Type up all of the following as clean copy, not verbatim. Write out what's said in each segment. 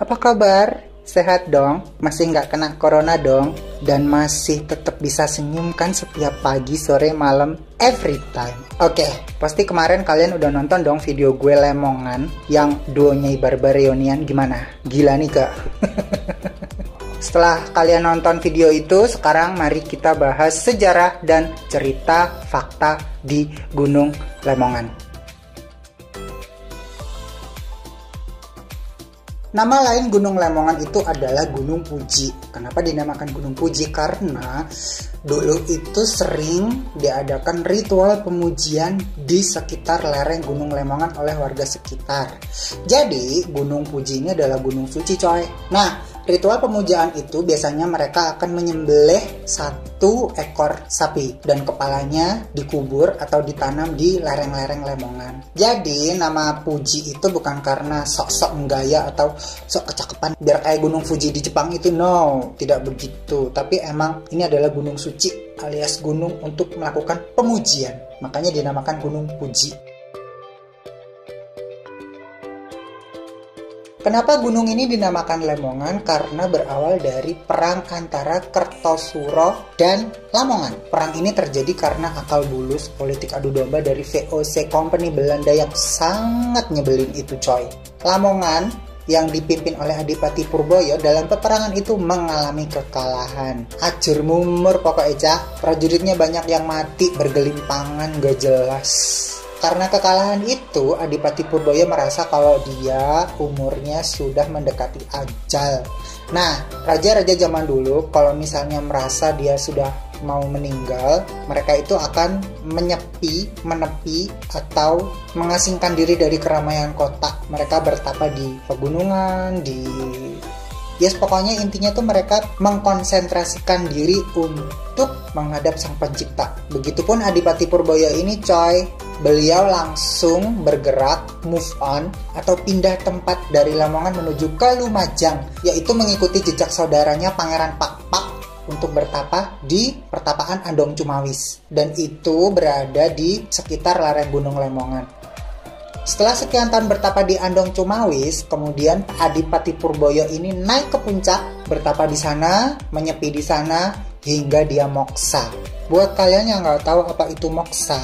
Apa kabar? Sehat dong? Masih nggak kena corona dong? Dan masih tetap bisa senyum kan setiap pagi, sore, malam, every time. Oke, pasti kemarin kalian udah nonton dong video gue Lemongan yang duonya Barbar Reunian. Gimana? Gila nih kak? Setelah kalian nonton video itu, sekarang mari kita bahas sejarah dan cerita fakta di Gunung Lemongan. Nama lain Gunung Lemongan itu adalah Gunung Puji. Kenapa dinamakan Gunung Puji? Karena dulu itu sering diadakan ritual pemujian di sekitar lereng Gunung Lemongan oleh warga sekitar. Jadi Gunung Puji ini adalah gunung suci coy. Nah, ritual pemujaan itu biasanya mereka akan menyembelih satu ekor sapi dan kepalanya dikubur atau ditanam di lereng-lereng Lemongan. Jadi nama Puji itu bukan karena sok-sok menggaya atau sok kecakepan biar kayak Gunung Fuji di Jepang itu, no, tidak begitu. Tapi emang ini adalah gunung suci alias gunung untuk melakukan pemujian. Makanya dinamakan Gunung Puji. Kenapa gunung ini dinamakan Lemongan? Karena berawal dari perang antara Kertosuro dan Lamongan. Perang ini terjadi karena akal bulus politik adu domba dari VOC Company Belanda yang sangat nyebelin itu coy. Lamongan yang dipimpin oleh Adipati Purboyo dalam peperangan itu mengalami kekalahan. Ajur mumur pokoknya cah. Prajuritnya banyak yang mati bergelimpangan gak jelas. Karena kekalahan itu, Adipati Purboyo merasa kalau dia umurnya sudah mendekati ajal. Nah, raja-raja zaman dulu kalau misalnya merasa dia sudah mau meninggal, mereka itu akan menepi atau mengasingkan diri dari keramaian kota. Mereka bertapa di pegunungan, pokoknya intinya tuh mereka mengkonsentrasikan diri untuk menghadap Sang Pencipta. Begitupun Adipati Purboyo ini coy, beliau langsung bergerak move on atau pindah tempat dari Lamongan menuju ke Lumajang, yaitu mengikuti jejak saudaranya Pangeran Pakpak untuk bertapa di pertapaan Andong Cumawis, dan itu berada di sekitar lereng Gunung Lemongan. Setelah sekian tahun bertapa di Andong Cumawis, kemudian Adipati Purboyo ini naik ke puncak, bertapa di sana, menyepi di sana, hingga dia moksa. Buat kalian yang nggak tahu apa itu moksa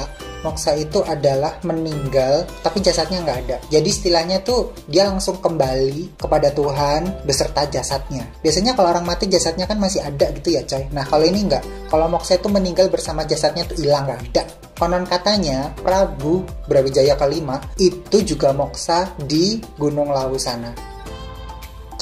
itu adalah meninggal tapi jasadnya nggak ada. Jadi istilahnya tuh dia langsung kembali kepada Tuhan beserta jasadnya. Biasanya kalau orang mati jasadnya kan masih ada gitu ya coy. Nah kalau ini nggak. Kalau moksa itu meninggal bersama jasadnya tuh hilang, nggak ada. Konon katanya Prabu Brawijaya kelima itu juga moksa di Gunung Lawu sana.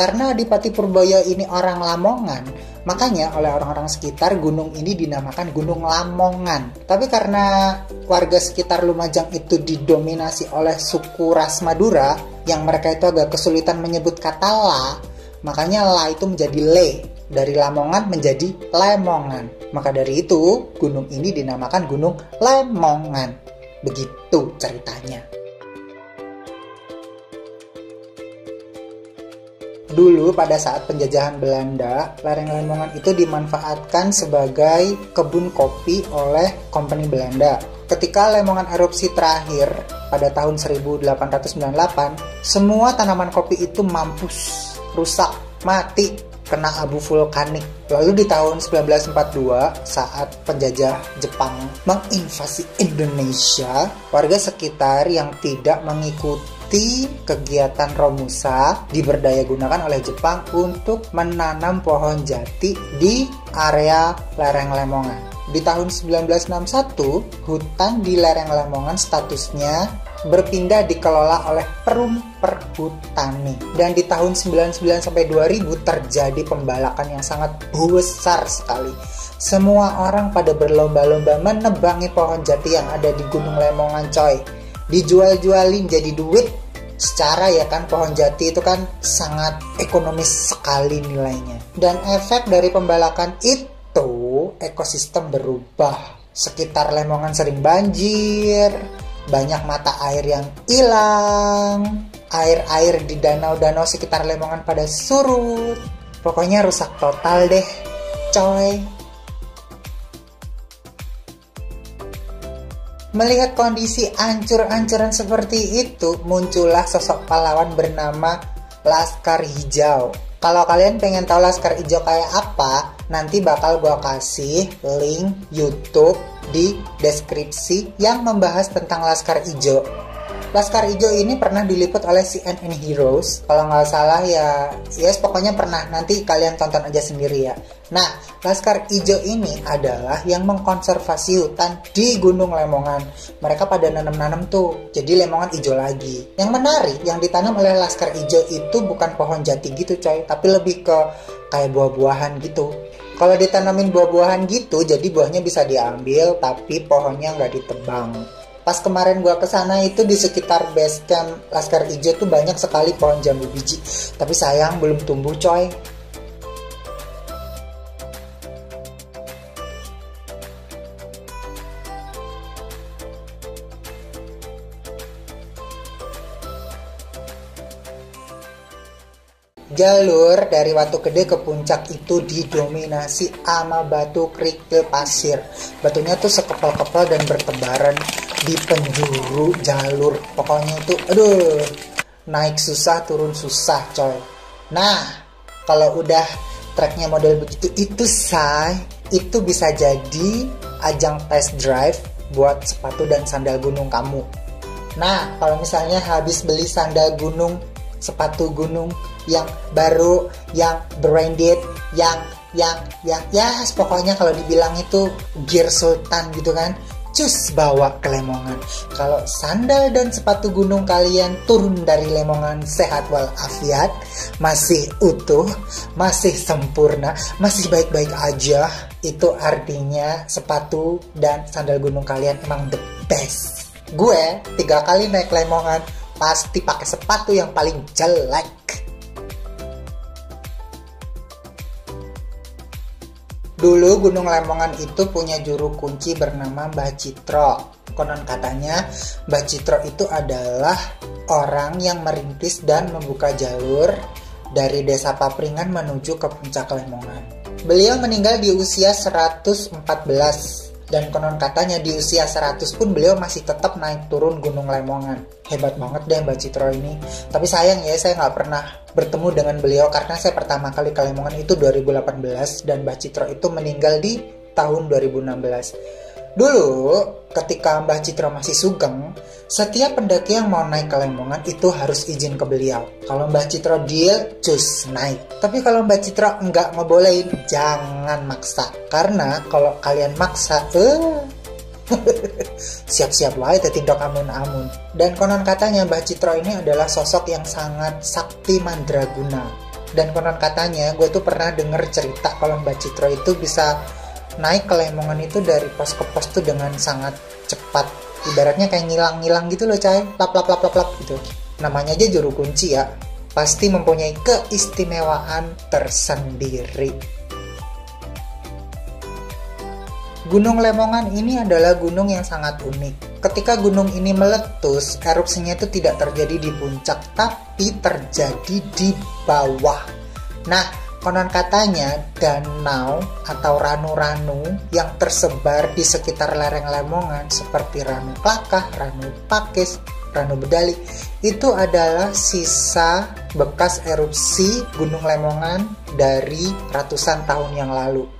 Karena Adipati Purboyo ini orang Lamongan, makanya oleh orang-orang sekitar gunung ini dinamakan Gunung Lamongan. Tapi karena warga sekitar Lumajang itu didominasi oleh suku ras Madura, yang mereka itu agak kesulitan menyebut kata la, makanya la itu menjadi le. Dari Lamongan menjadi Lemongan. Maka dari itu, gunung ini dinamakan Gunung Lemongan. Begitu ceritanya. Dulu pada saat penjajahan Belanda, lereng Lemongan itu dimanfaatkan sebagai kebun kopi oleh Company Belanda. Ketika Lemongan erupsi terakhir pada tahun 1898, semua tanaman kopi itu mampus, rusak, mati, kena abu vulkanik. Lalu di tahun 1942, saat penjajah Jepang menginvasi Indonesia, warga sekitar yang tidak mengikuti kegiatan Romusa diberdayagunakan oleh Jepang untuk menanam pohon jati di area lereng Lemongan. Di tahun 1961, hutan di lereng Lemongan statusnya berpindah dikelola oleh Perum Perhutani. Dan di tahun 99 sampai 2000 terjadi pembalakan yang sangat besar sekali. Semua orang pada berlomba-lomba menebangi pohon jati yang ada di Gunung Lemongan coy. Dijual-jualin jadi duit. Secara ya kan pohon jati itu kan sangat ekonomis sekali nilainya. Dan efek dari pembalakan itu, ekosistem berubah. Sekitar Lemongan sering banjir, banyak mata air yang hilang, air-air di danau-danau sekitar Lemongan pada surut. Pokoknya rusak total deh, coy. Melihat kondisi ancur-ancuran seperti itu, muncullah sosok pahlawan bernama Laskar Hijau. Kalau kalian pengen tahu Laskar Hijau kayak apa, nanti bakal gua kasih link YouTube di deskripsi yang membahas tentang Laskar Hijau. Laskar Hijau ini pernah diliput oleh CNN Heroes. Kalau nggak salah ya pokoknya pernah. Nanti kalian tonton aja sendiri ya. Nah, Laskar Hijau ini adalah yang mengkonservasi hutan di Gunung Lemongan. Mereka pada nanam-nanam tuh, jadi Lemongan hijau lagi. Yang menarik, yang ditanam oleh Laskar Hijau itu bukan pohon jati gitu coy, tapi lebih ke kayak buah-buahan gitu. Kalau ditanamin buah-buahan gitu, jadi buahnya bisa diambil, tapi pohonnya nggak ditebang. Pas kemarin gua kesana itu di sekitar base camp Laskar Hijau tuh banyak sekali pohon jambu biji. Tapi sayang belum tumbuh coy. Jalur dari Watu Gede ke puncak itu didominasi sama batu kerikil pasir. Batunya tuh sekepal-kepal dan bertebaran di penjuru jalur. Pokoknya itu naik susah turun susah coy. Nah, kalau udah treknya model begitu itu bisa jadi ajang test drive buat sepatu dan sandal gunung kamu. Nah, kalau misalnya habis beli sandal gunung, sepatu gunung yang baru, yang branded, yang pokoknya kalau dibilang itu gear sultan gitu kan, cus bawa ke Lemongan. Kalau sandal dan sepatu gunung kalian turun dari Lemongan sehat walafiat, masih utuh, masih sempurna, masih baik-baik aja, itu artinya sepatu dan sandal gunung kalian emang the best. Gue 3 kali naik Lemongan pasti pakai sepatu yang paling jelek. Dulu Gunung Lemongan itu punya juru kunci bernama Mbah Citro. Konon katanya Mbah Citro itu adalah orang yang merintis dan membuka jalur dari Desa Papringan menuju ke puncak Lemongan. Beliau meninggal di usia 114. Dan konon katanya di usia 100 pun beliau masih tetap naik turun Gunung Lemongan. Hebat banget deh Mbak Citro ini. Tapi sayang ya, saya nggak pernah bertemu dengan beliau karena saya pertama kali ke Lemongan itu 2018 dan Mbak Citro itu meninggal di tahun 2016. Dulu ketika Mbah Citro masih sugeng, setiap pendaki yang mau naik ke Lemongan itu harus izin ke beliau. Kalau Mbah Citro deal, cus naik. Tapi kalau Mbah Citro enggak ngebolehin, jangan maksa. Karena kalau kalian maksa, siap-siap wae tindak amun-amun. Dan konon katanya Mbah Citro ini adalah sosok yang sangat sakti mandraguna. Dan konon katanya gue tuh pernah denger cerita kalau Mbah Citro itu bisa naik ke Lemongan itu dari pos ke pos tuh dengan sangat cepat. Ibaratnya kayak ngilang-ngilang gitu loh coy, lap gitu. Namanya aja juru kunci ya, pasti mempunyai keistimewaan tersendiri. Gunung Lemongan ini adalah gunung yang sangat unik. Ketika gunung ini meletus, erupsinya itu tidak terjadi di puncak, tapi terjadi di bawah. Nah, konon katanya danau atau ranu-ranu yang tersebar di sekitar lereng Lemongan seperti Ranu Klakah, Ranu Pakis, Ranu Bedali itu adalah sisa bekas erupsi Gunung Lemongan dari ratusan tahun yang lalu.